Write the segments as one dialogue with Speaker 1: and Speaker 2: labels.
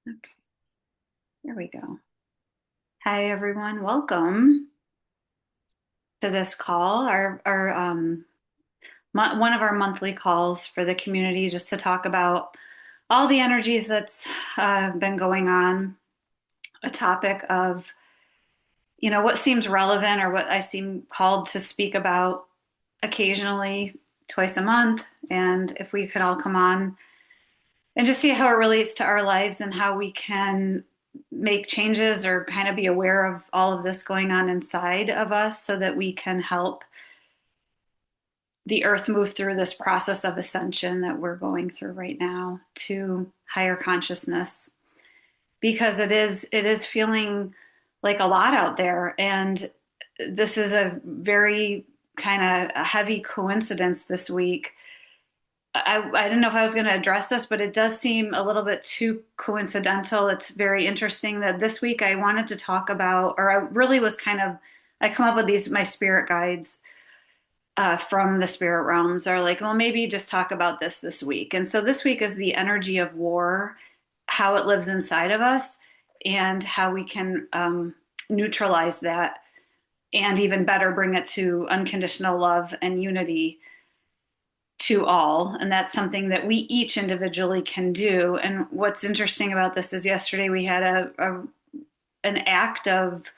Speaker 1: Okay, here we go. Hi, everyone. Welcome to this call, one of our monthly calls for the community, just to talk about all the energies that's been going on. A topic of, what seems relevant or what I seem called to speak about occasionally, twice a month, and if we could all come on and just see how it relates to our lives and how we can make changes or kind of be aware of all of this going on inside of us so that we can help the earth move through this process of ascension that we're going through right now to higher consciousness, because it is feeling like a lot out there, and this is a very kind of heavy coincidence this week. I didn't know if I was going to address this, but it does seem a little bit too coincidental. It's very interesting that this week I wanted to talk about, or I really was I come up with my spirit guides from the spirit realms are like, well, maybe just talk about this week. And so this week is the energy of war, how it lives inside of us, and how we can neutralize that, and even better, bring it to unconditional love and unity to all. And that's something that we each individually can do. And what's interesting about this is yesterday we had an act of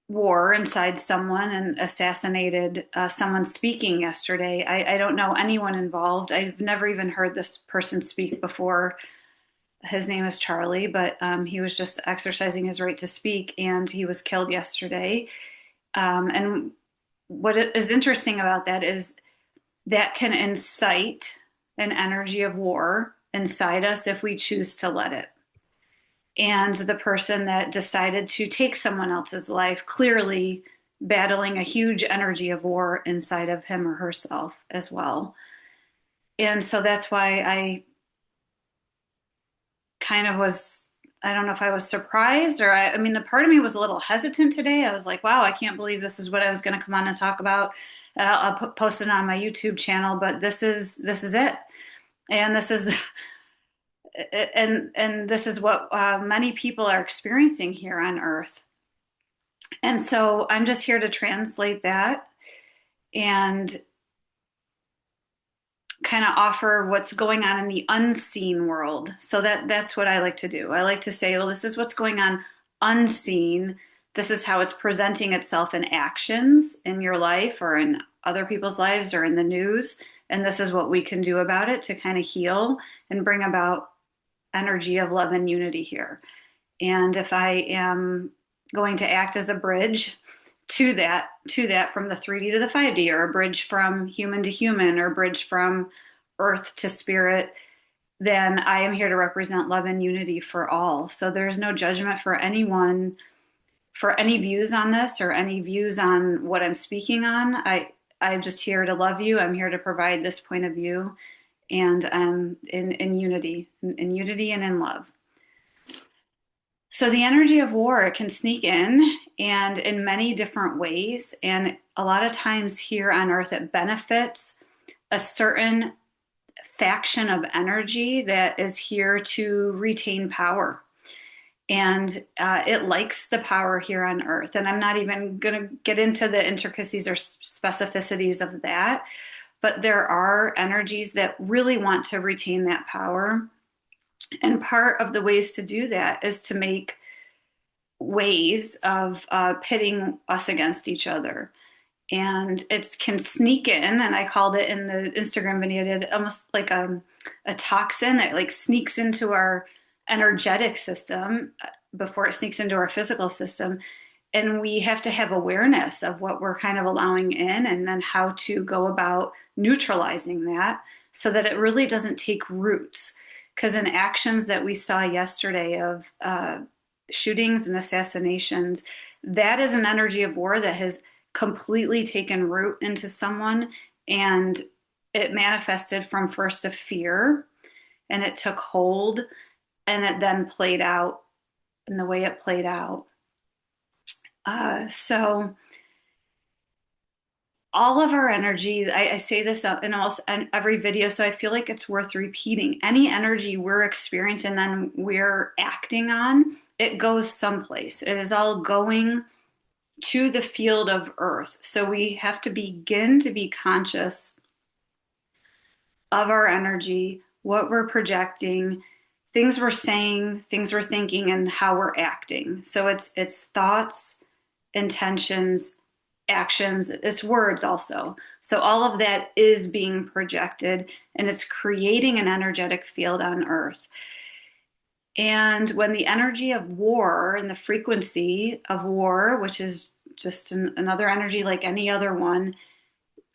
Speaker 1: war inside someone and assassinated someone speaking yesterday. I don't know anyone involved. I've never even heard this person speak before. His name is Charlie, but he was just exercising his right to speak, and he was killed yesterday. And what is interesting about that is that can incite an energy of war inside us if we choose to let it. And the person that decided to take someone else's life clearly battling a huge energy of war inside of him or herself as well. And so that's why I kind of was, I don't know if I was surprised, or I mean, the part of me was a little hesitant today. I was like, wow, I can't believe this is what I was going to come on and talk about. I'll post it on my YouTube channel, but this is it. And this is and this is what many people are experiencing here on Earth. And so I'm just here to translate that and kind of offer what's going on in the unseen world. So that's what I like to do. I like to say, well, this is what's going on unseen. This is how it's presenting itself in actions in your life or in other people's lives or in the news. And this is what we can do about it to kind of heal and bring about energy of love and unity here. And if I am going to act as a bridge to that from the 3D to the 5D, or a bridge from human to human, or a bridge from earth to spirit, then I am here to represent love and unity for all. So there's no judgment for anyone for any views on this or any views on what I'm speaking on. I'm just here to love you. I'm here to provide this point of view, and in unity and in love. So the energy of war, it can sneak in, and in many different ways. And a lot of times here on Earth, it benefits a certain faction of energy that is here to retain power. And it likes the power here on Earth. And I'm not even going to get into the intricacies or specificities of that, but there are energies that really want to retain that power. And part of the ways to do that is to make ways of pitting us against each other. And it can sneak in, and I called it in the Instagram video, it almost like a toxin that like sneaks into our energetic system before it sneaks into our physical system. And we have to have awareness of what we're kind of allowing in, and then how to go about neutralizing that so that it really doesn't take roots. Because in actions that we saw yesterday of shootings and assassinations, that is an energy of war that has completely taken root into someone, and it manifested from first a fear, and it took hold, and it then played out in the way it played out. So all of our energy, I say this in almost every video, so I feel like it's worth repeating. Any energy we're experiencing and then we're acting on, it goes someplace. It is all going to the field of Earth. So we have to begin to be conscious of our energy, what we're projecting, things we're saying, things we're thinking, and how we're acting. So it's thoughts, intentions, actions, it's words also. So all of that is being projected and it's creating an energetic field on Earth. And when the energy of war and the frequency of war, which is just another energy like any other one,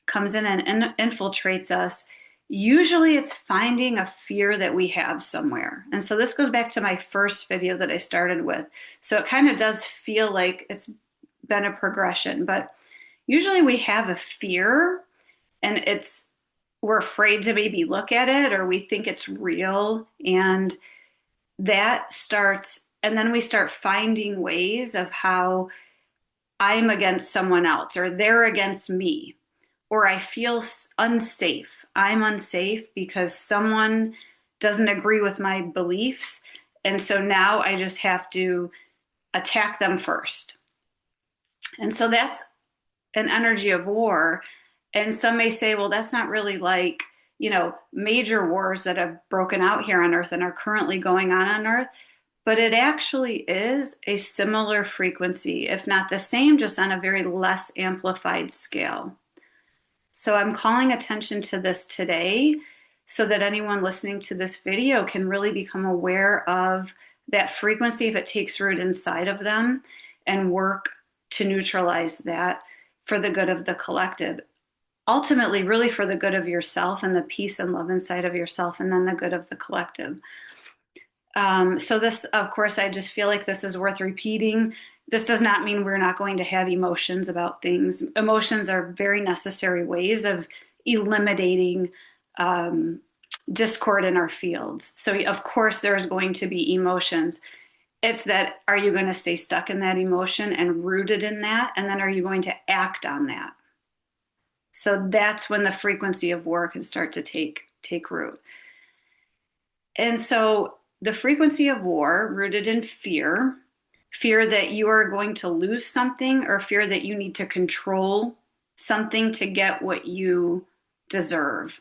Speaker 1: comes in and infiltrates us, usually it's finding a fear that we have somewhere. And so this goes back to my first video that I started with. So it kind of does feel like it's been a progression, but usually we have a fear and we're afraid to maybe look at it or we think it's real, and that starts, and then we start finding ways of how I'm against someone else or they're against me, or I feel unsafe. I'm unsafe because someone doesn't agree with my beliefs. And so now I just have to attack them first. And so that's an energy of war. And some may say, well, that's not really like, major wars that have broken out here on Earth and are currently going on Earth. But it actually is a similar frequency, if not the same, just on a very less amplified scale. So I'm calling attention to this today so that anyone listening to this video can really become aware of that frequency if it takes root inside of them and work to neutralize that for the good of the collective. Ultimately, really for the good of yourself and the peace and love inside of yourself, and then the good of the collective. So this, of course, I just feel like this is worth repeating. This does not mean we're not going to have emotions about things. Emotions are very necessary ways of eliminating discord in our fields. So, of course, there's going to be emotions. It's that, are you going to stay stuck in that emotion and rooted in that? And then are you going to act on that? So that's when the frequency of war can start to take root. And so the frequency of war rooted in fear, fear that you are going to lose something or fear that you need to control something to get what you deserve.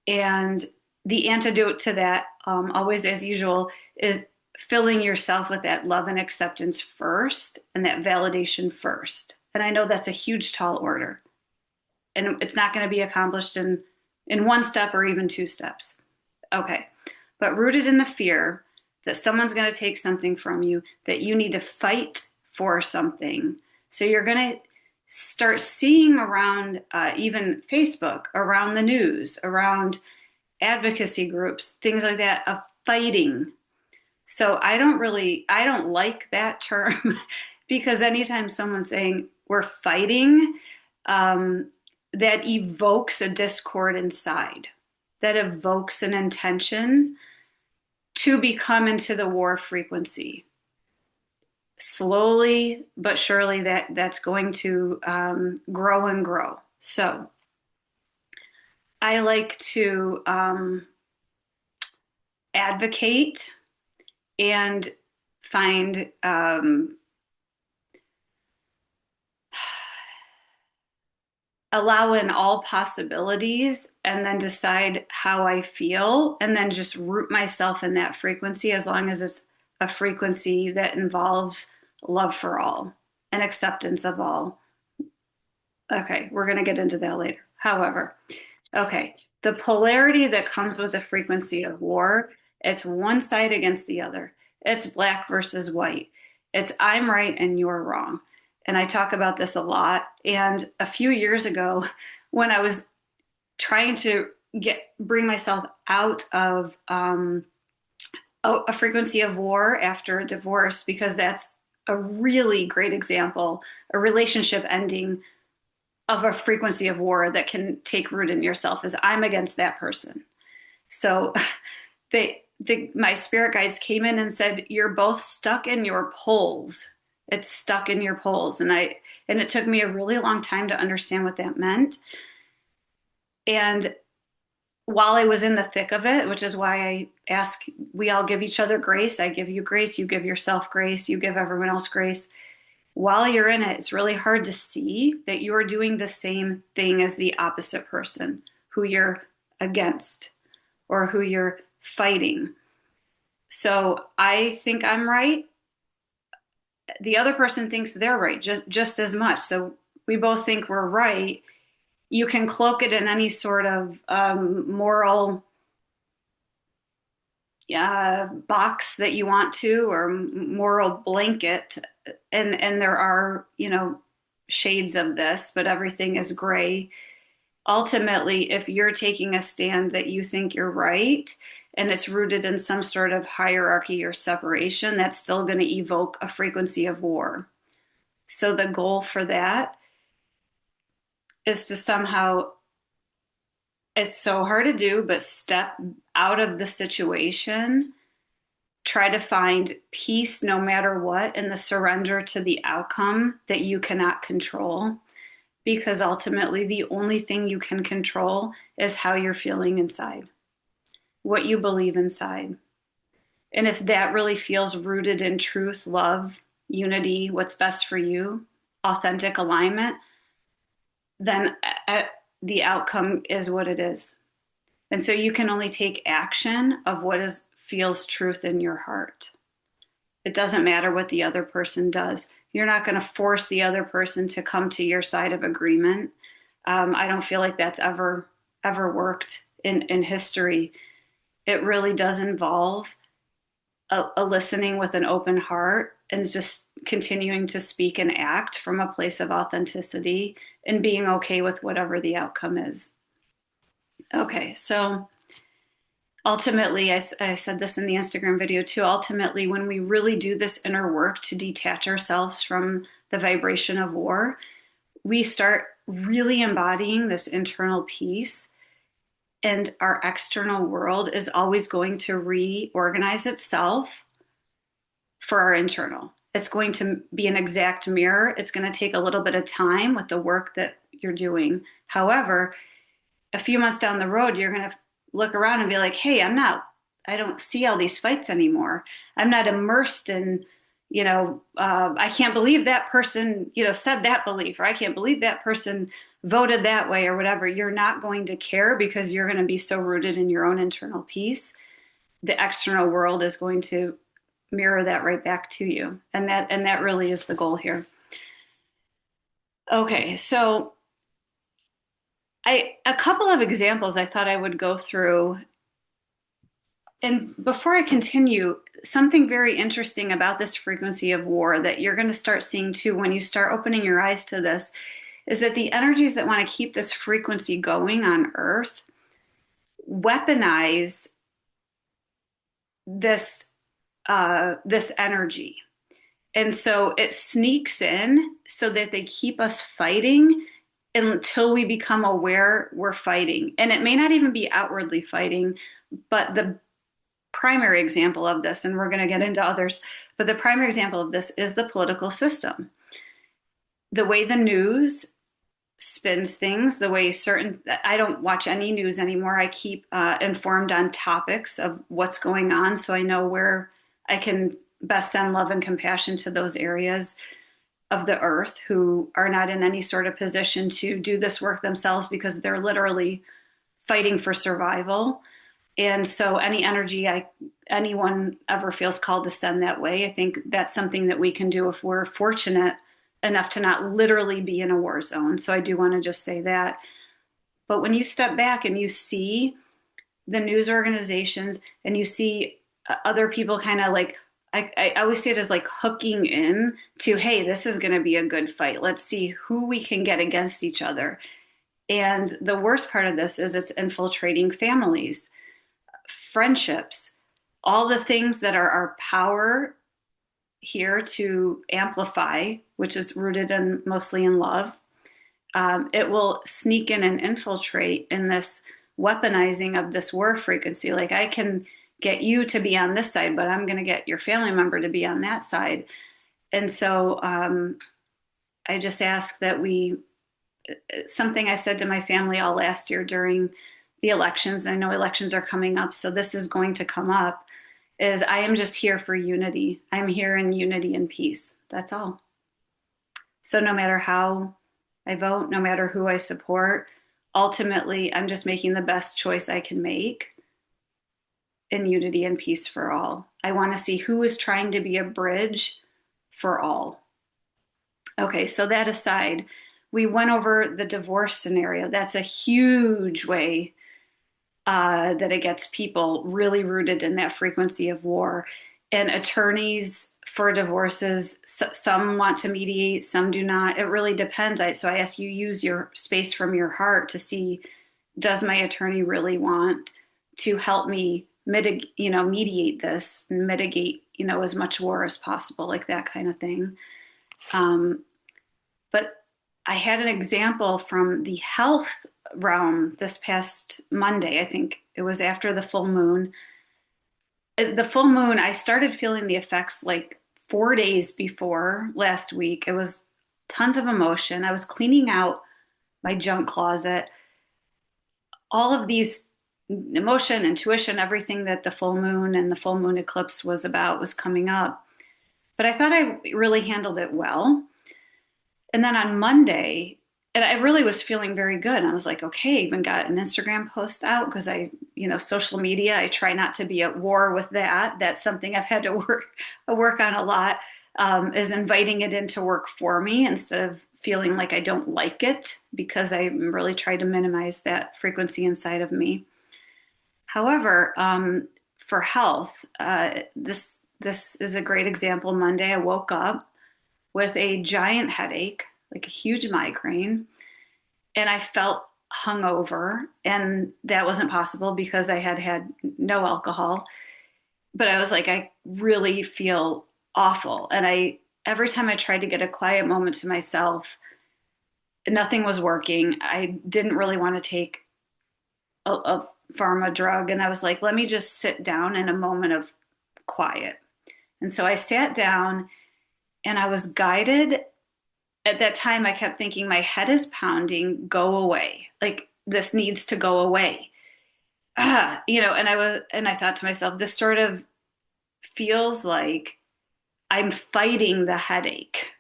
Speaker 1: And the antidote to that, always as usual, is filling yourself with that love and acceptance first and that validation first. And I know that's a huge, tall order. And it's not going to be accomplished in one step or even two steps. Okay. But rooted in the fear that someone's going to take something from you, that you need to fight for something. So you're going to start seeing around even Facebook, around the news, around advocacy groups, things like that, of fighting. So I don't like that term because anytime someone's saying we're fighting, that evokes a discord inside, that evokes an intention to become into the war frequency. Slowly but surely that's going to grow and grow. So I like to advocate and find allow in all possibilities and then decide how I feel and then just root myself in that frequency as long as it's a frequency that involves love for all and acceptance of all. Okay, we're going to get into that later. However, okay, the polarity that comes with the frequency of war, it's one side against the other. It's black versus white. It's I'm right and you're wrong. And I talk about this a lot. And a few years ago, when I was trying to bring myself out of a frequency of war after a divorce, because that's a really great example, a relationship ending of a frequency of war that can take root in yourself, is I'm against that person. So my spirit guides came in and said, you're both stuck in your poles. It's stuck in your poles. And And it took me a really long time to understand what that meant. And while I was in the thick of it, which is why I ask, we all give each other grace. I give you grace, you give yourself grace, you give everyone else grace. While you're in it, it's really hard to see that you are doing the same thing as the opposite person who you're against or who you're fighting. So I think I'm right. The other person thinks they're right just as much. So we both think we're right. You can cloak it in any sort of moral box that you want to, or moral blanket. And there are, shades of this, but everything is gray. Ultimately, if you're taking a stand that you think you're right and it's rooted in some sort of hierarchy or separation, that's still going to evoke a frequency of war. So the goal for that is to somehow, it's so hard to do, but step out of the situation, try to find peace no matter what, and the surrender to the outcome that you cannot control. Because ultimately, the only thing you can control is how you're feeling inside, what you believe inside. And if that really feels rooted in truth, love, unity, what's best for you, authentic alignment, then the outcome is what it is. And so you can only take action of what feels truth in your heart. It doesn't matter what the other person does. You're not going to force the other person to come to your side of agreement. I don't feel like that's ever worked in history. It really does involve a listening with an open heart and just continuing to speak and act from a place of authenticity and being okay with whatever the outcome is. Okay, so ultimately, I said this in the Instagram video too. Ultimately, when we really do this inner work to detach ourselves from the vibration of war, we start really embodying this internal peace, and our external world is always going to reorganize itself for our internal. It's going to be an exact mirror. It's going to take a little bit of time with the work that you're doing. However, a few months down the road, you're going to look around and be like, hey, I don't see all these fights anymore. I'm not immersed in, I can't believe that person, said that belief, or I can't believe that person voted that way or whatever. You're not going to care because you're going to be so rooted in your own internal peace. The external world is going to mirror that right back to you. And that really is the goal here. Okay, so a couple of examples I thought I would go through. And before I continue, something very interesting about this frequency of war that you're going to start seeing too when you start opening your eyes to this is that the energies that want to keep this frequency going on Earth weaponize this this energy. And so it sneaks in so that they keep us fighting until we become aware we're fighting. And it may not even be outwardly fighting, but the primary example of this, and we're going to get into others, but the primary example of this is the political system. The way the news spins things, the way I don't watch any news anymore. I keep informed on topics of what's going on so I know where I can best send love and compassion to those areas of the earth who are not in any sort of position to do this work themselves because they're literally fighting for survival. And so any energy anyone ever feels called to send that way, I think that's something that we can do if we're fortunate enough to not literally be in a war zone. So I do want to just say that. But when you step back and you see the news organizations and you see other people kind of like, I always see it as like hooking in to, hey, this is going to be a good fight. Let's see who we can get against each other. And the worst part of this is it's infiltrating families, friendships, all the things that are our power here to amplify, which is rooted in mostly in love. It will sneak in and infiltrate in this weaponizing of this war frequency. Like I can get you to be on this side, but I'm going to get your family member to be on that side. And so I just ask that something I said to my family all last year during the elections, and I know elections are coming up, so this is going to come up, is I am just here for unity. I'm here in unity and peace. That's all. So no matter how I vote, no matter who I support, ultimately, I'm just making the best choice I can make in unity and peace for all. I want to see who is trying to be a bridge for all. Okay, so that aside, we went over the divorce scenario. That's a huge way that it gets people really rooted in that frequency of war. And attorneys for divorces, some want to mediate, some do not. It really depends. So I ask you use your space from your heart to see, does my attorney really want to help me mediate this and mitigate, as much war as possible, like that kind of thing. Um, but I had an example from the health realm this past Monday. I think it was after the full moon. The full moon, I started feeling the effects like 4 days before last week. It was tons of emotion. I was cleaning out my junk closet. All of these emotion, intuition, everything that the full moon and the full moon eclipse was about was coming up. But I thought I really handled it well. And then on Monday, and I really was feeling very good. I was like, okay, even got an Instagram post out because social media, I try not to be at war with that. That's something I've had to work on a lot, is inviting it into work for me instead of feeling like I don't like it, because I really try to minimize that frequency inside of me. However, for health, this is a great example. Monday, I woke up with a giant headache, like a huge migraine, and I felt hungover, and that wasn't possible because I had had no alcohol. But I was like, I really feel awful, and every time I tried to get a quiet moment to myself, nothing was working. I didn't really want to take a pharma drug, and I was like, let me just sit down in a moment of quiet. And so I sat down, and I was guided. At that time, I kept thinking, my head is pounding, go away. Like, this needs to go away. And I thought to myself, this sort of feels like I'm fighting the headache.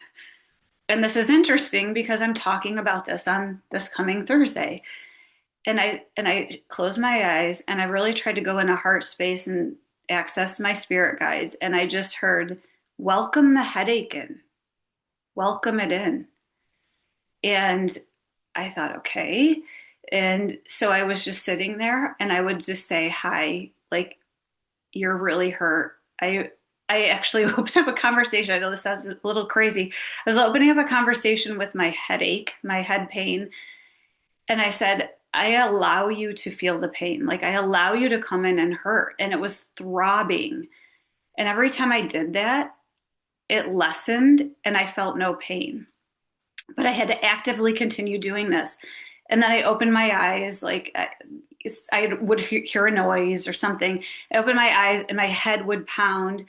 Speaker 1: And this is interesting because I'm talking about this on this coming Thursday. And I closed my eyes, and I really tried to go in a heart space and access my spirit guides. And I just heard, welcome the headache in, welcome it in. And I thought, okay. And so I was just sitting there, and I would just say, hi, like, you're really hurt. I actually opened up a conversation. I know this sounds a little crazy. I was opening up a conversation with my headache, my head pain. And I said, I allow you to feel the pain. Like, I allow you to come in and hurt. And it was throbbing. And every time I did that, it lessened and I felt no pain. But I had to actively continue doing this. And then I opened my eyes, like I would hear a noise or something. I opened my eyes and my head would pound,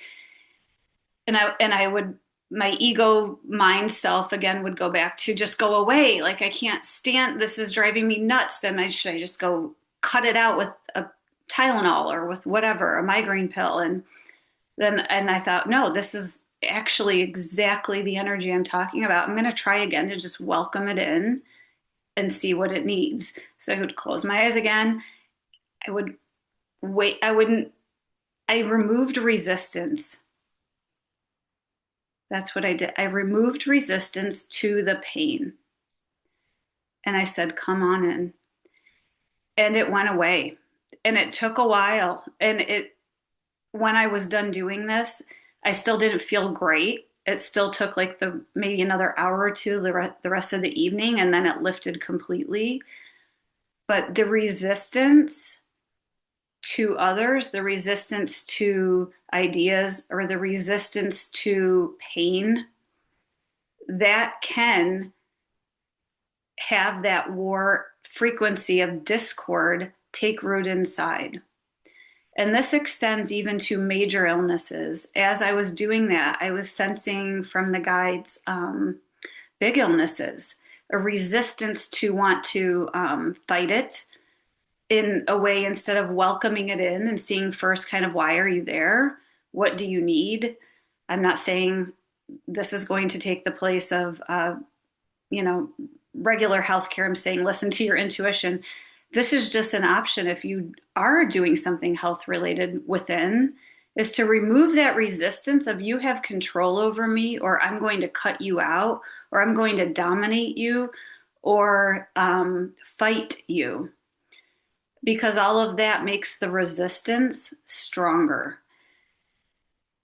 Speaker 1: and I would, my ego mind self again would go back to just go away. Like, I can't stand this, is driving me nuts. And should I just go cut it out with a Tylenol or with whatever, a migraine pill? And I thought, no, this is actually exactly the energy I'm talking about. I'm going to try again to just welcome it in and see what it needs. So I would close my eyes again. I would wait. I removed resistance. That's what I did. I removed resistance to the pain. And I said, come on in. And it went away. And it took a while. When I was done doing this, I still didn't feel great. It still took like maybe another hour or two, the rest of the evening, and then it lifted completely. But the resistance to others, the resistance to ideas, or the resistance to pain, that can have that war frequency of discord take root inside. And this extends even to major illnesses. As I was doing that, I was sensing from the guides big illnesses, a resistance to want to fight it in a way instead of welcoming it in and seeing first kind of why are you there? What do you need? I'm not saying this is going to take the place of, you know, regular healthcare. I'm saying listen to your intuition. This is just an option if you are doing something health related within, is to remove that resistance of you have control over me, or I'm going to cut you out, or I'm going to dominate you, or fight you, because all of that makes the resistance stronger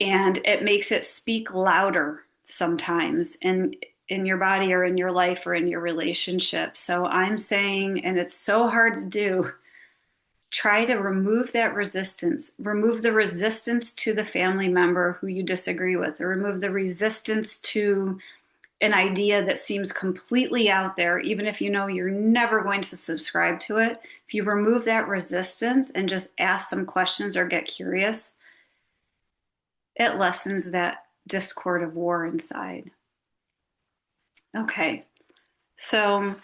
Speaker 1: and it makes it speak louder sometimes in your body or in your life or in your relationship. So I'm saying, and it's so hard to do, try to remove that resistance. Remove the resistance to the family member who you disagree with, or remove the resistance to an idea that seems completely out there, even if you know you're never going to subscribe to it. If you remove that resistance and just ask some questions or get curious, it lessens that discord of war inside. Okay, so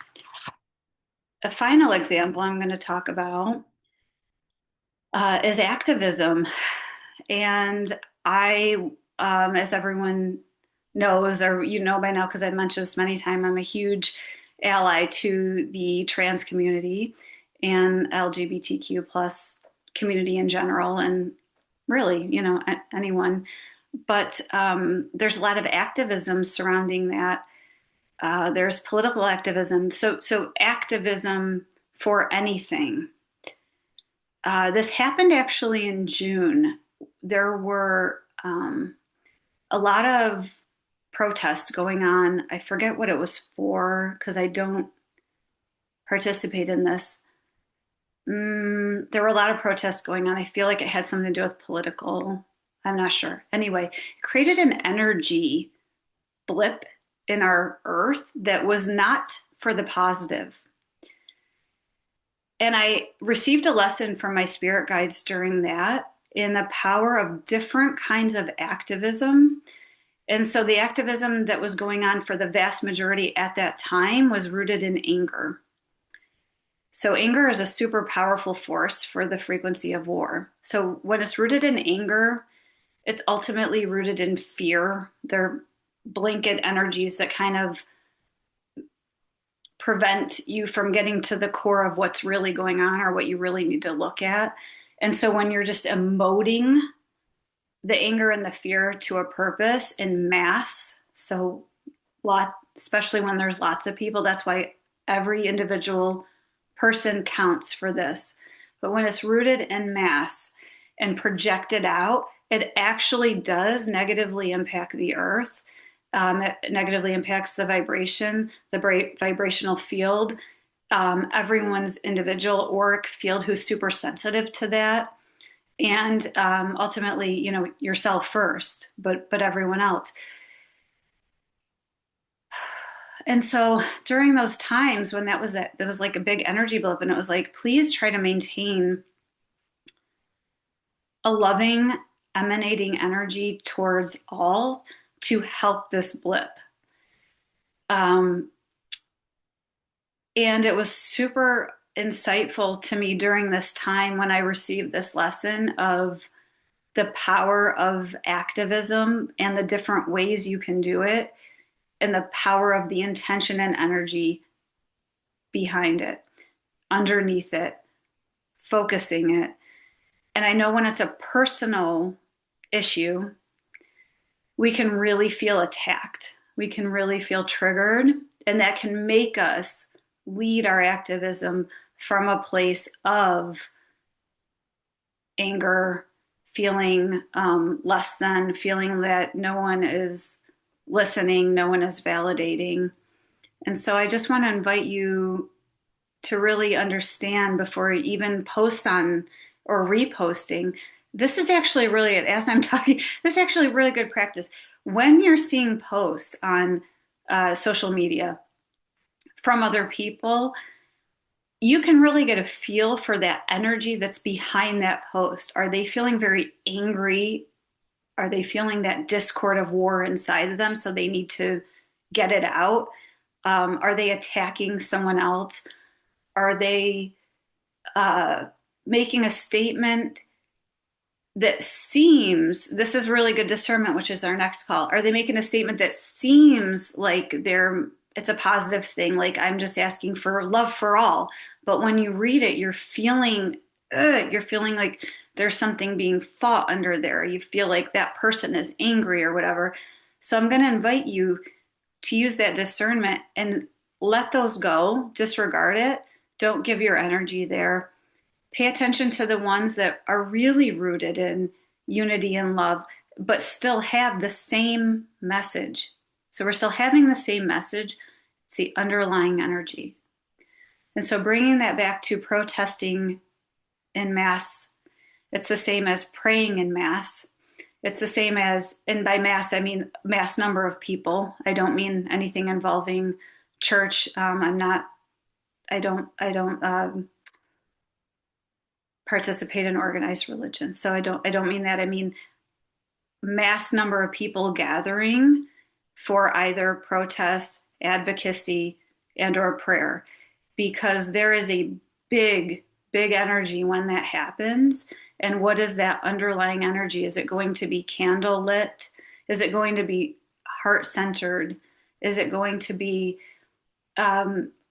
Speaker 1: a final example I'm going to talk about is activism. And as everyone knows, or you know by now because I've mentioned this many times, I'm a huge ally to the trans community and LGBTQ plus community in general, and really, anyone. But there's a lot of activism surrounding that. There's political activism. So activism for anything. This happened actually in June. There were a lot of protests going on. I forget what it was for because I don't participate in this. There were a lot of protests going on. I feel like it had something to do with political. I'm not sure. Anyway, it created an energy blip in our earth that was not for the positive. And I received a lesson from my spirit guides during that in the power of different kinds of activism. And so the activism that was going on for the vast majority at that time was rooted in anger. So anger is a super powerful force for the frequency of war. So when it's rooted in anger, it's ultimately rooted in fear. They're blanket energies that kind of prevent you from getting to the core of what's really going on or what you really need to look at. And so when you're just emoting the anger and the fear to a purpose in mass, so especially when there's lots of people, that's why every individual person counts for this. But when it's rooted in mass and projected out, it actually does negatively impact the earth. It negatively impacts the vibration, the vibrational field, everyone's individual auric field who's super sensitive to that. And ultimately, yourself first, but everyone else. And so during those times when there was like a big energy blip, and it was like, please try to maintain a loving, emanating energy towards all to help this blip. And it was super insightful to me during this time when I received this lesson of the power of activism and the different ways you can do it, and the power of the intention and energy behind it, underneath it, focusing it. And I know when it's a personal issue, we can really feel attacked. We can really feel triggered, and that can make us lead our activism from a place of anger, feeling less than, feeling that no one is listening, no one is validating. And so I just want to invite you to really understand before you even post on or reposting. This is actually really, as I'm talking, this is actually really good practice. When you're seeing posts on social media from other people, you can really get a feel for that energy that's behind that post. Are they feeling very angry? Are they feeling that discord of war inside of them? So they need to get it out? Are they attacking someone else? Are they uh, making a statement that seems, this is really good discernment, which is our next call. Are they making a statement that seems like it's a positive thing, like I'm just asking for love for all, but when you read it, you're feeling like there's something being fought under there. You feel like that person is angry or whatever. So I'm going to invite you to use that discernment and let those go, disregard it, don't give your energy there. Pay attention to the ones that are really rooted in unity and love, but still have the same message. So we're still having the same message. It's the underlying energy. And so bringing that back to protesting in mass, it's the same as praying in mass. It's the same as, and by mass, I mean mass number of people. I don't mean anything involving church. I don't participate in organized religion. So I don't mean that. I mean mass number of people gathering for either protest, advocacy, and or prayer, because there is a big energy when that happens. And what is that underlying energy? Is it going to be candle lit? Is it going to be heart centered? Is it going to be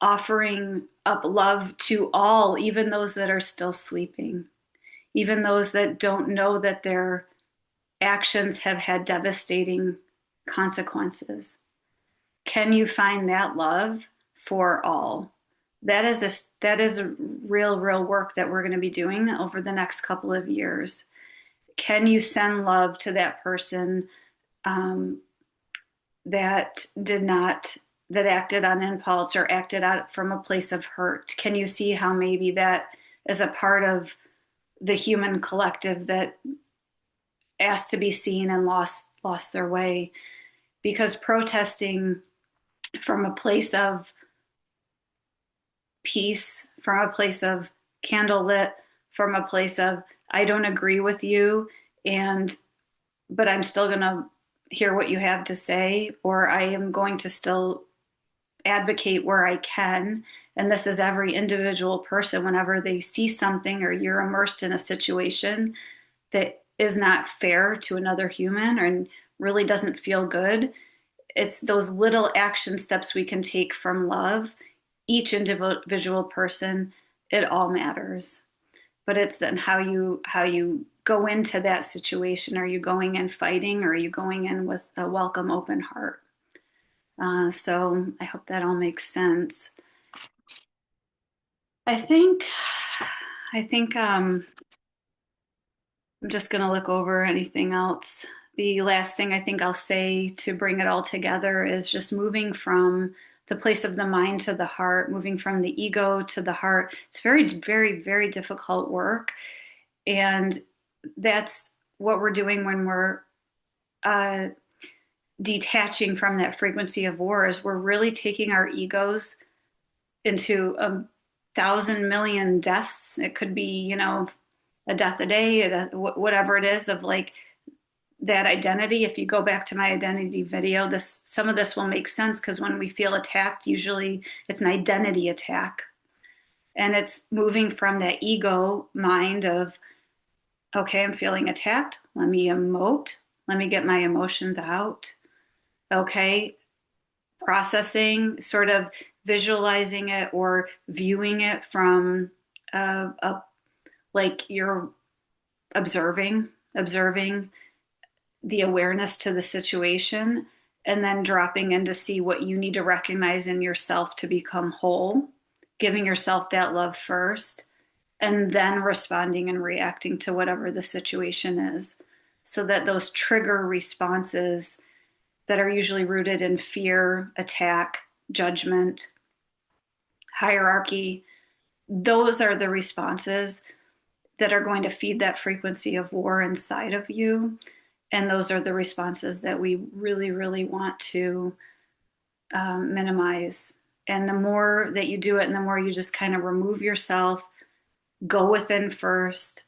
Speaker 1: offering up love to all, even those that are still sleeping, even those that don't know that their actions have had devastating consequences? Can you find that love for all? That is a real work that we're going to be doing over the next couple of years. Can you send love to that person um, that did not that acted on impulse or acted out from a place of hurt? Can you see how maybe that is a part of the human collective that asked to be seen and lost their way? Because protesting from a place of peace, from a place of candlelit, from a place of I don't agree with you, and but I'm still going to hear what you have to say, or I am going to still advocate where I can. And this is every individual person whenever they see something or you're immersed in a situation that is not fair to another human and really doesn't feel good. It's those little action steps we can take from love. Each individual person, it all matters. But it's then how you go into that situation. Are you going in fighting, or are you going in with a welcome, open heart? So I hope that all makes sense. I think I think I'm just going to look over anything else. The last thing I think I'll say to bring it all together is just moving from the place of the mind to the heart, moving from the ego to the heart. It's very difficult work. And that's what we're doing when we're uh, detaching from that frequency of war, is we're really taking our egos into 1,000 million deaths. It could be, a death a day, whatever it is, of like that identity. If you go back to my identity video, some of this will make sense, because when we feel attacked, usually it's an identity attack. And it's moving from that ego mind of, okay, I'm feeling attacked. Let me emote. Let me get my emotions out. Okay, processing, sort of visualizing it or viewing it from like you're observing the awareness to the situation, and then dropping in to see what you need to recognize in yourself to become whole, giving yourself that love first, and then responding and reacting to whatever the situation is, so that those trigger responses that are usually rooted in fear, attack, judgment, hierarchy, those are the responses that are going to feed that frequency of war inside of you. And those are the responses that we really want to minimize. And the more that you do it, and the more you just kind of remove yourself, go within first,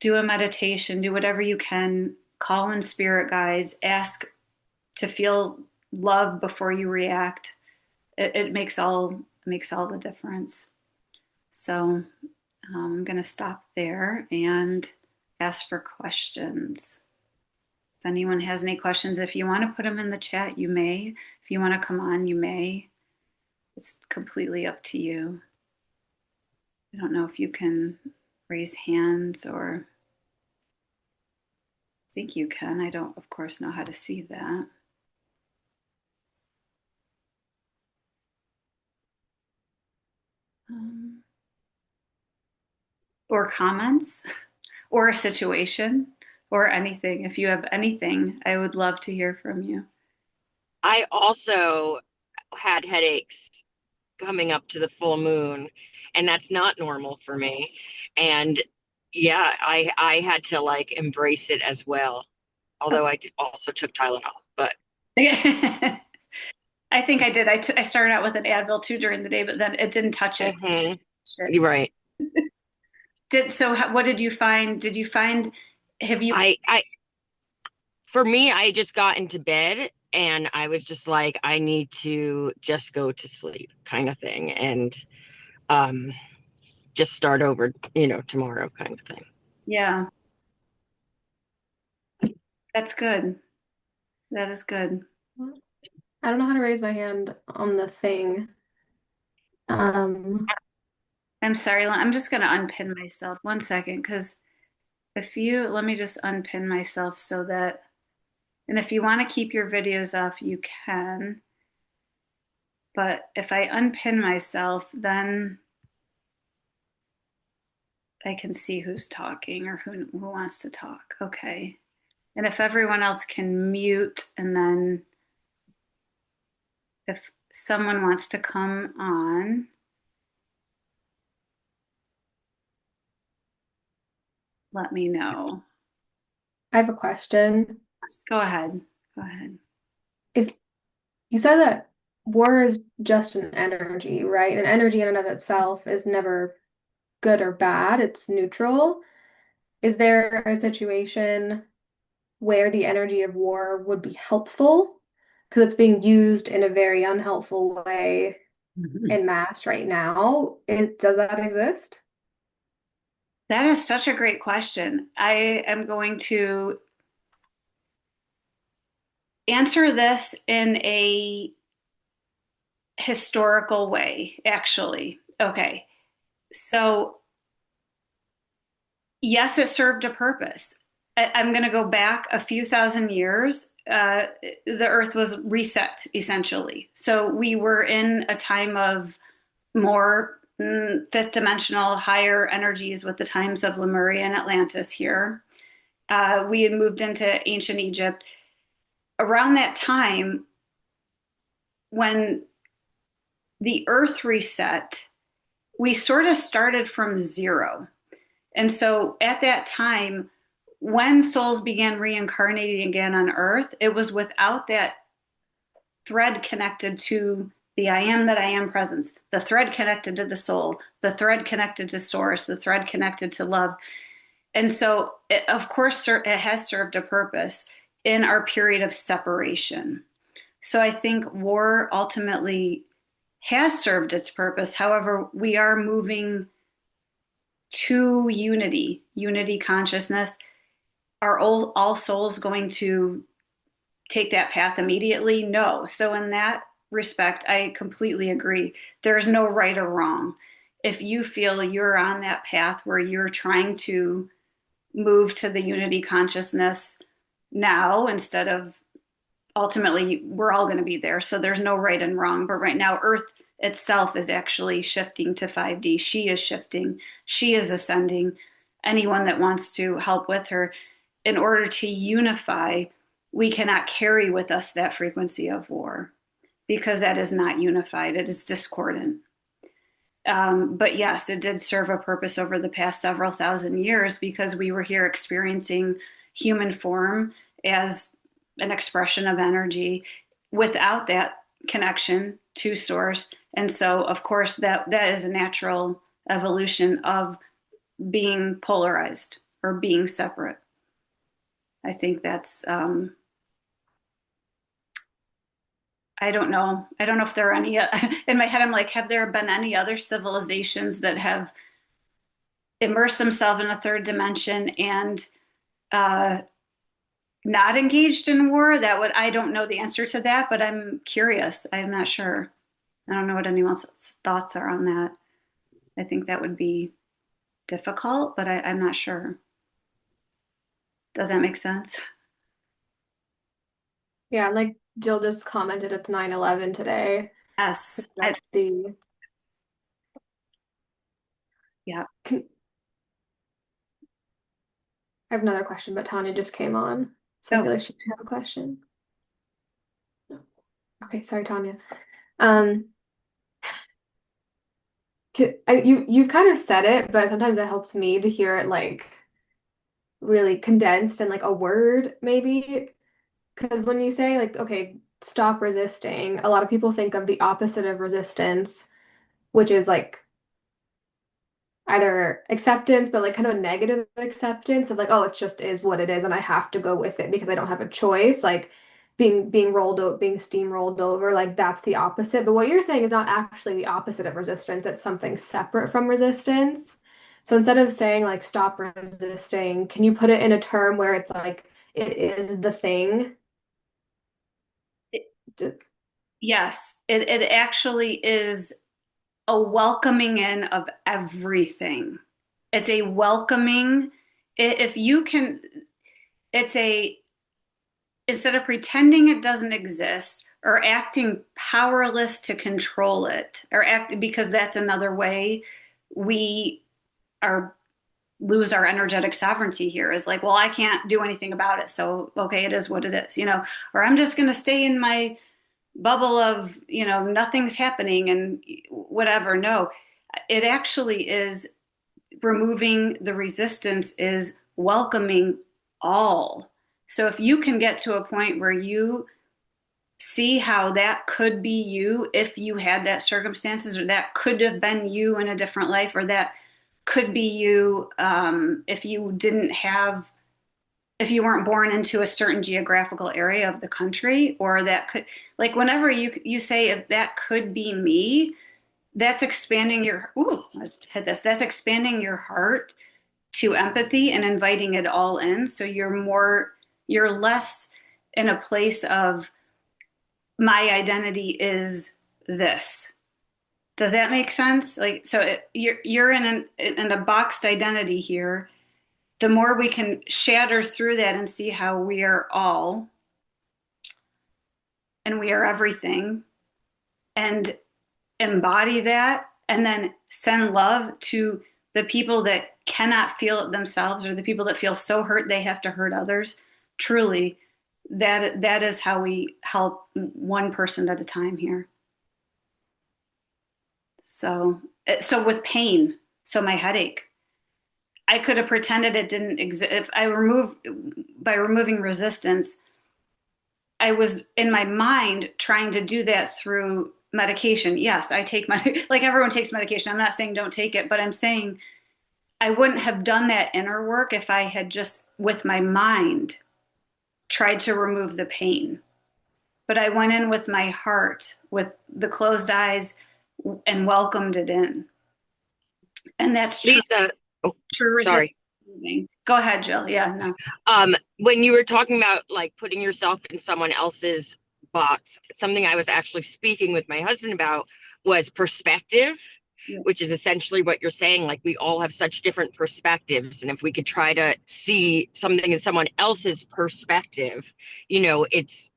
Speaker 1: do a meditation, do whatever you can, call in spirit guides, ask to feel love before you react. It makes all the difference. So I'm going to stop there and ask for questions. If anyone has any questions, if you want to put them in the chat, you may. If you want to come on, you may. It's completely up to you. I don't know if you can raise hands or I think you can. I don't, of course, know how to see that. Um, or comments or a situation or anything. If you have anything, I would love to hear from you.
Speaker 2: I also had headaches coming up to the full moon, and that's not normal for me. And yeah, I had to like embrace it as well. Although also took Tylenol, but
Speaker 1: Okay. I think I did. I started out with an Advil too during the day, but then it didn't touch it.
Speaker 2: mhm, you're right.
Speaker 1: What did you find? Did you find, have you,
Speaker 2: I for me, I just got into bed and I was just like, I need to just go to sleep kind of thing and um just start over, tomorrow kind of thing.
Speaker 1: yeah, that's good. That is good.
Speaker 3: I don't know how to raise my hand on the thing. Um,
Speaker 1: I'm sorry. I'm just going to unpin myself 1 second because let me just unpin myself so that, and if you want to keep your videos off, you can. But if I unpin myself, then I can see who's talking or who wants to talk. Okay. And if everyone else can mute, and then if someone wants to come on, let me know.
Speaker 3: I have a question.
Speaker 1: Just go ahead. Go ahead.
Speaker 3: If you said that war is just an energy, right? And energy in and of itself is never good or bad, it's neutral. Is there a situation where the energy of war would be helpful? Because it's being used in a very unhelpful way
Speaker 1: Mhm.
Speaker 3: in mass right now. Does that exist?
Speaker 1: That is such a great question. I am going to answer this in a historical way, actually. Okay. So, yes, it served a purpose. I'm going to go back a few thousand years. The earth was reset, essentially. So, we were in a time of more fifth dimensional, higher energies with the times of Lemuria and Atlantis here. We had moved into ancient Egypt. Around that time, when the earth reset, we sort of started from zero. And so at that time, when souls began reincarnating again on earth, it was without that thread connected to the I am that I am presence, the thread connected to the soul, the thread connected to source, the thread connected to love. And so, of course, it has served a purpose in our period of separation. So I think war ultimately has served its purpose. However, we are moving to unity consciousness. Are all souls going to take that path immediately? No. So, in that respect, I completely agree. There is no right or wrong. If you feel you're on that path where you're trying to move to the unity consciousness now instead of ultimately we're all going to be there. So there's no right and wrong. But right now, Earth itself is actually shifting to 5D. She is shifting, she is ascending. Anyone that wants to help with her, in order to unify, we cannot carry with us that frequency of war because that is not unified, it is discordant. But yes, it did serve a purpose over the past several thousand years because we were here experiencing human form as an expression of energy without that connection to source. And so, of course, that is a natural evolution of being polarized or being separate. I think that's I don't know. I don't know if there are any, in my head, I'm like, have there been any other civilizations that have immersed themselves in a third dimension and uh, not engaged in war? I don't know the answer to that, but I'm curious. I'm not sure. I don't know what anyone's thoughts are on that. I think that would be difficult, but I'm not sure. Does that make sense?
Speaker 3: Yeah, like Jill just commented, it's 9/11 today.
Speaker 1: Yes.
Speaker 3: That's the.
Speaker 1: Yeah.
Speaker 3: I have another question, but Tanya just came on, so I
Speaker 1: Oh,
Speaker 3: feel like she might have a question. No. Okay, sorry, Tanya. Um, you've kind of said it, but sometimes it helps me to hear it like really condensed in like a word, maybe. Because when you say like, okay, stop resisting, a lot of people think of the opposite of resistance, which is like either acceptance, but like kind of a negative acceptance of like, oh, it just is what it is, and I have to go with it because I don't have a choice. Like being rolled over, being steamrolled over, like that's the opposite. But what you're saying is not actually the opposite of resistance. It's something separate from resistance. So instead of saying like stop resisting, can you put it in a term where it's like it is the thing? D-
Speaker 1: yes. It actually is a welcoming in of everything. It's a welcoming, if you can, it's a, instead of pretending it doesn't exist or acting powerless to control it, or act, because that's another way we are lose our energetic sovereignty here is like, well, I can't do anything about it. So, okay, it is what it is, or I'm just going to stay in my bubble of, nothing's happening and whatever. No, it actually is removing the resistance, is welcoming all. So if you can get to a point where you see how that could be you if you had that circumstances, or that could have been you in a different life, or that could be you if you didn't have, if you weren't born into a certain geographical area of the country, or that could, like, whenever you say if that could be me, that's expanding your, ooh, let's hit this, that's expanding your heart to empathy and inviting it all in. So you're less in a place of my identity is this. Does that make sense? Like, so you're in a boxed identity here. The more we can shatter through that and see how we are all and we are everything, and embody that, and then send love to the people that cannot feel it themselves, or the people that feel so hurt they have to hurt others. Truly, that is how we help one person at a time here. So with pain, so my headache, I could have pretended it didn't exist. If I remove By removing resistance, I was in my mind trying to do that through medication. Yes, I take like everyone takes medication. I'm not saying don't take it, but I'm saying I wouldn't have done that inner work if I had just with my mind tried to remove the pain. But I went in with my heart, with the closed eyes, and welcomed it in. And that's true,
Speaker 2: Lisa, oh,
Speaker 1: true resistance.
Speaker 2: sorry.
Speaker 1: Go ahead, Jill. Yeah, no.
Speaker 2: When you were talking about like putting yourself in someone else's box, something I was actually speaking with my husband about was perspective,
Speaker 1: Yeah.
Speaker 2: which is essentially what you're saying. Like we all have such different perspectives, and if we could try to see something in someone else's perspective, it's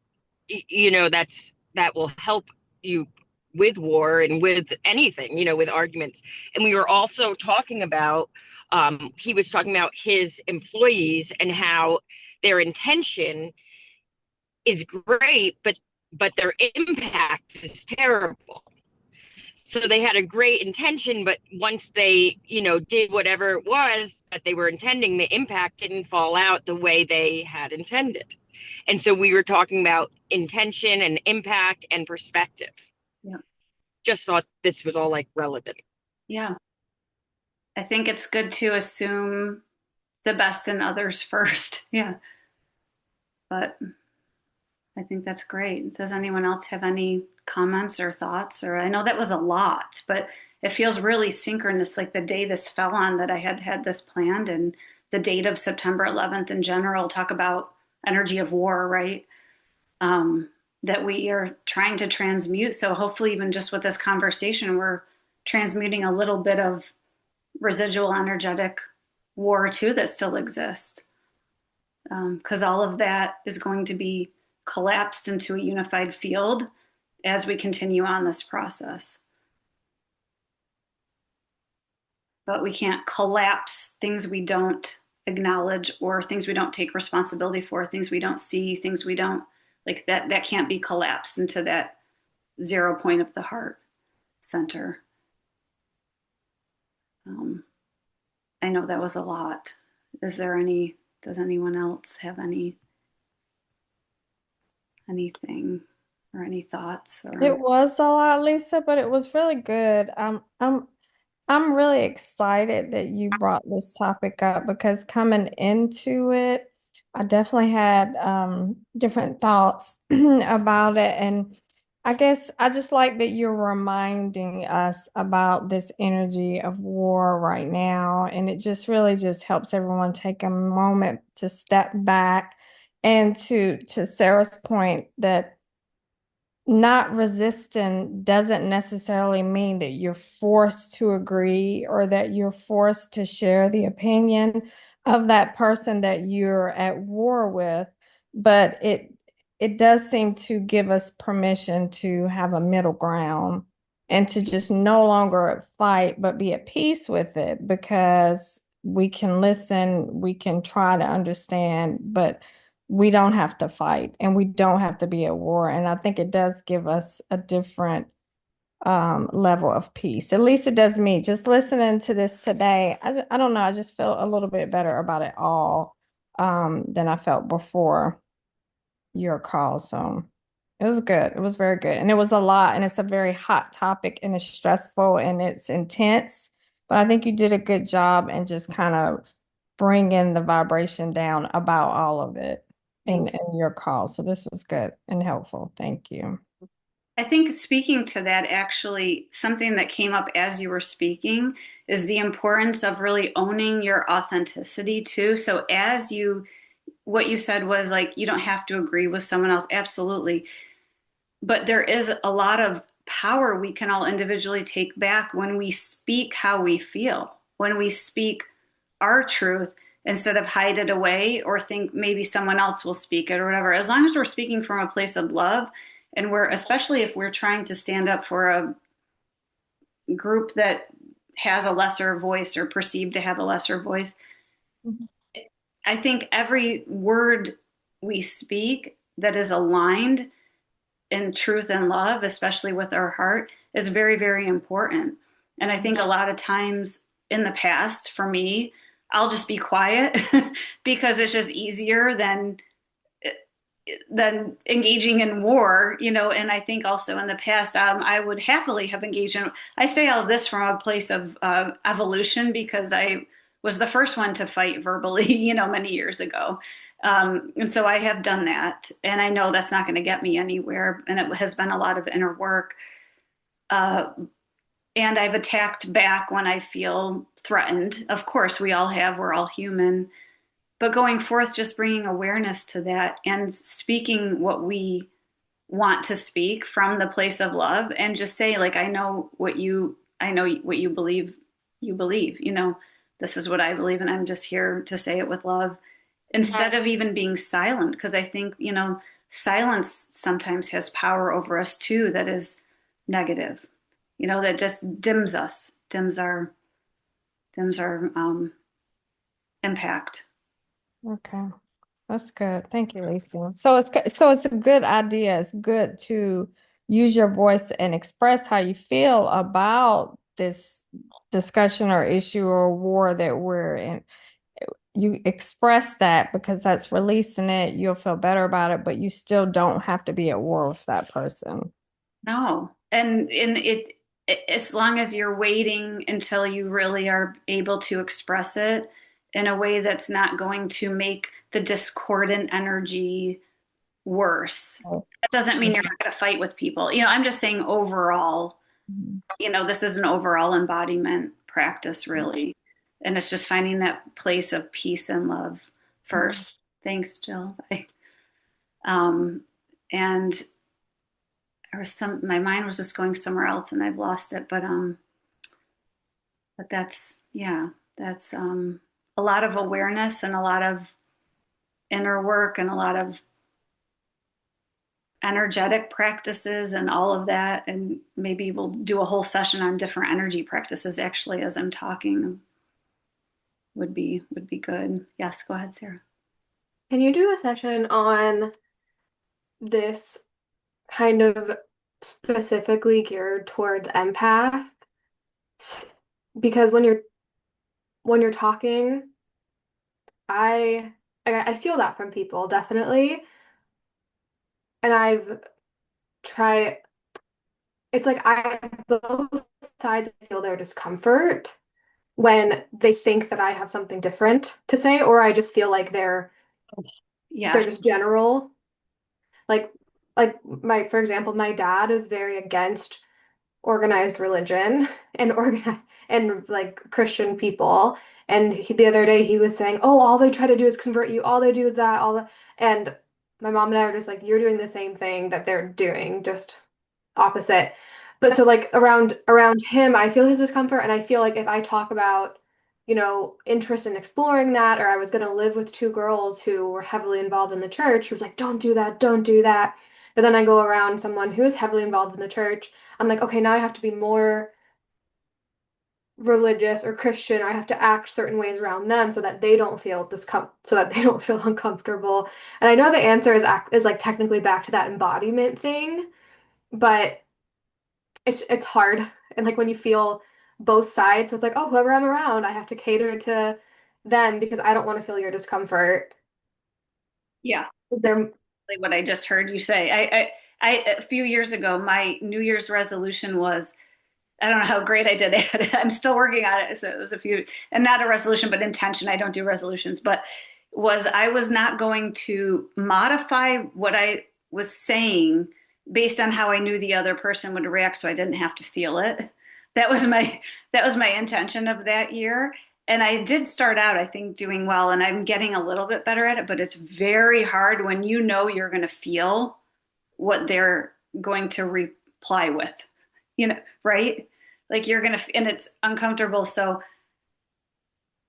Speaker 2: that will help you with war and with anything, with arguments. And we were also talking about, he was talking about his employees and how their intention is great, but their impact is terrible. So they had a great intention, but once they, did whatever it was that they were intending, the impact didn't fall out the way they had intended. And so we were talking about intention and impact and perspective.
Speaker 1: Yeah.
Speaker 2: Just thought this was all like relevant.
Speaker 1: Yeah. I think it's good to assume the best in others first. Yeah. But I think that's great. Does anyone else have any comments or thoughts? Or I know that was a lot, but it feels really synchronous, like the day this fell on that I had had this planned and the date of September 11th in general, talk about energy of war, right? Um, that we are trying to transmute. So hopefully, even just with this conversation, we're transmuting a little bit of residual energetic war too that still exists. Because all of that is going to be collapsed into a unified field as we continue on this process. But we can't collapse things we don't acknowledge or things we don't take responsibility for, things we don't see, things we don't like that can't be collapsed into that 0 point of the heart center. Um, I know that was a lot. Is there any, does anyone else have anything or any thoughts
Speaker 4: It
Speaker 1: or
Speaker 4: was a lot, Lisa, but it was really good. I'm really excited that you brought this topic up because coming into it, I definitely had different thoughts about it. And I guess I just like that you're reminding us about this energy of war right now. And it just really just helps everyone take a moment to step back and to Sarah's point that not resistant doesn't necessarily mean that you're forced to agree or that you're forced to share the opinion of that person that you're at war with, but it does seem to give us permission to have a middle ground and to just no longer fight but be at peace with it because we can listen, we can try to understand, but we don't have to fight and we don't have to be at war. And I think it does give us a different level of peace. At least it does me. Just listening to this today, I don't know. I just felt a little bit better about it all than I felt before your call. So it was good. It was very good. And it was a lot. And it's a very hot topic and it's stressful and it's intense. But I think you did a good job and just kind of bringing the vibration down about all of it
Speaker 1: thank you.
Speaker 4: in your call. So this was good and helpful. Thank you.
Speaker 1: I think speaking to that, actually, something that came up as you were speaking is the importance of really owning your authenticity too. So, as you, what you said was like, you don't have to agree with someone else. Absolutely. But there is a lot of power we can all individually take back when we speak how we feel, when we speak our truth instead of hide it away or think maybe someone else will speak it or whatever. As long as we're speaking from a place of love and we're, especially if we're trying to stand up for a group that has a lesser voice or perceived to have a lesser voice,
Speaker 4: Mhm.
Speaker 1: I think every word we speak that is aligned in truth and love, especially with our heart, is very, very important. And I think a lot of times in the past, for me, I'll just be quiet because it's just easier than engaging in war, you know. And I think also in the past, I would happily have engaged in. I say all this from a place of evolution because I was the first one to fight verbally, you know, many years ago. And so I have done that, and I know that's not going to get me anywhere. And it has been a lot of inner work. Uh, and I've attacked back when I feel threatened. Of course, we all have. We're all human. But going forth, just bringing awareness to that and speaking what we want to speak from the place of love and just say, like, I know what you believe, you know, this is what I believe. And I'm just here to say it with love instead of even being silent. Because I think, you know, silence sometimes has power over us too, that is negative, you know, that just dims us, dims our impact.
Speaker 4: Okay. That's good. Thank you, Lisa. So it's a good idea. It's good to use your voice and express how you feel about this discussion or issue or war that we're in. You express that because that's releasing it. You'll feel better about it, but you still don't have to be at war with that person.
Speaker 1: No. And in it, as long as you're waiting until you really are able to express it in a way that's not going to make the discordant energy worse.
Speaker 4: Oh,
Speaker 1: That doesn't mean
Speaker 4: yeah.
Speaker 1: you're not going to fight with people. I'm just saying overall,
Speaker 4: Mhm.
Speaker 1: this is an overall embodiment practice, really. And it's just finding that place of peace and love
Speaker 4: Mhm.
Speaker 1: first. Thanks, Jill. Um, and my mind was just going somewhere else and I've lost it. But yeah, that's a lot of awareness and a lot of inner work and a lot of energetic practices and all of that. And maybe we'll do a whole session on different energy practices actually as I'm talking would be good. Yes, go ahead, Sarah.
Speaker 3: Can you do a session on this kind of specifically geared towards empaths? Because when you're talking, I I feel that from people definitely, and I've tried. It's like I both sides feel their discomfort when they think that I have something different to say, or I just feel like they're
Speaker 1: Yes.
Speaker 3: just general. Like for example, my dad is very against organized religion and like Christian people. And the other day he was saying, "Oh, all they try to do is convert you. All they do is that. And my mom and I were just like, "You're doing the same thing that they're doing, just opposite." But so like around him, I feel his discomfort, and I feel like if I talk about, interest in exploring that, or I was going to live with two girls who were heavily involved in the church, he was like, "Don't do that, don't do that." But then I go around someone who is heavily involved in the church, I'm like, okay, now I have to be more religious or Christian. I have to act certain ways around them so that they don't feel so that they don't feel uncomfortable. And I know the answer is like technically back to that embodiment thing, but it's hard. And like when you feel both sides, so it's like, oh, whoever I'm around, I have to cater to them because I don't want to feel your discomfort.
Speaker 1: Yeah.
Speaker 3: Is there
Speaker 1: What I just heard you say. A few years ago, my New Year's resolution was, I don't know how great I did at it. I'm still working on it. So it was a few, and not a resolution, but intention. I don't do resolutions, but I was not going to modify what I was saying based on how I knew the other person would react, so I didn't have to feel it. That was my that was my intention of that year. And I did start out, I think, doing well, and I'm getting a little bit better at it, but it's very hard when you know you're going to feel what they're going to reply with, right? Like you're going to, and it's uncomfortable. So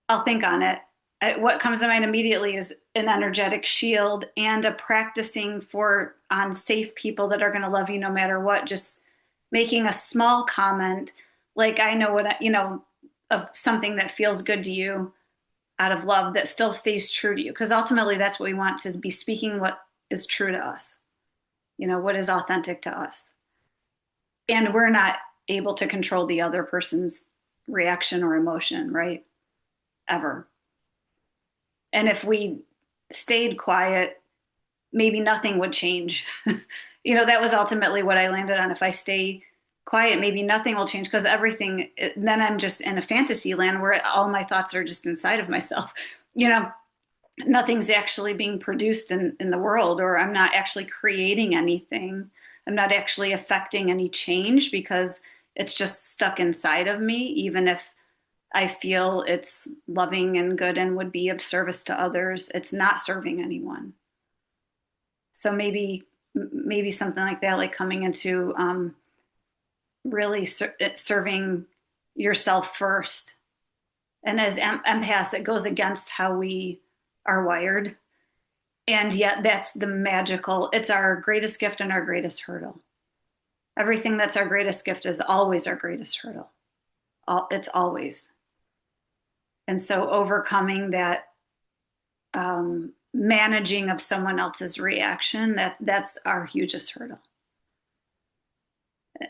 Speaker 1: I'll think on it. What comes to mind immediately is an energetic shield and a practicing for on safe people that are going to love you no matter what. Just making a small comment, like I know of something that feels good to you out of love that still stays true to you. Because ultimately, that's what we want to be speaking what is true to us, what is authentic to us. And we're not able to control the other person's reaction or emotion, right? Ever. And if we stayed quiet, maybe nothing would change. That was ultimately what I landed on. If I stay quiet, maybe nothing will change because then I'm just in a fantasy land where all my thoughts are just inside of myself. You know, Nothing's actually being produced in the world, or I'm not actually creating anything. I'm not actually affecting any change because it's just stuck inside of me, even if I feel it's loving and good and would be of service to others. It's not serving anyone. So maybe something like that, like coming into really serving yourself first. And as empaths, it goes against how we are wired. And yet that's it's our greatest gift and our greatest hurdle. Everything that's our greatest gift is always our greatest hurdle. It's always. And so overcoming that managing of someone else's reaction, that's our hugest hurdle.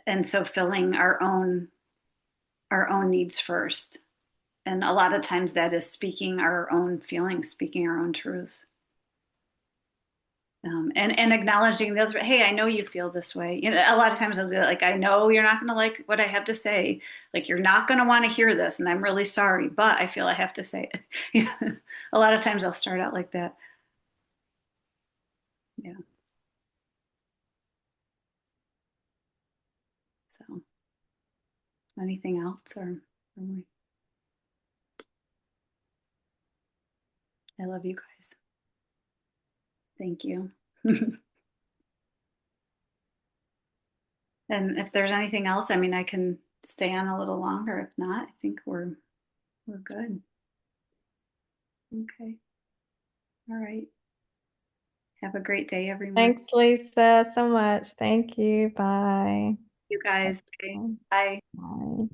Speaker 1: And so filling our own needs first. And a lot of times that is speaking our own feelings, speaking our own truths. And acknowledging the other, hey, I know you feel this way. A lot of times I'll do it, like, I know you're not going to like what I have to say. Like, you're not going to want to hear this, and I'm really sorry, but I feel I have to say it. A lot of times I'll start out like that. Yeah. So, anything else, or I love you guys. Thank you. And if there's anything else, I mean, I can stay on a little longer. If not, I think we're good. Okay. All right. Have a great day, everyone.
Speaker 4: Thanks, Lisa, so much. Thank you. Bye.
Speaker 1: You guys. Okay. Bye.
Speaker 4: Bye.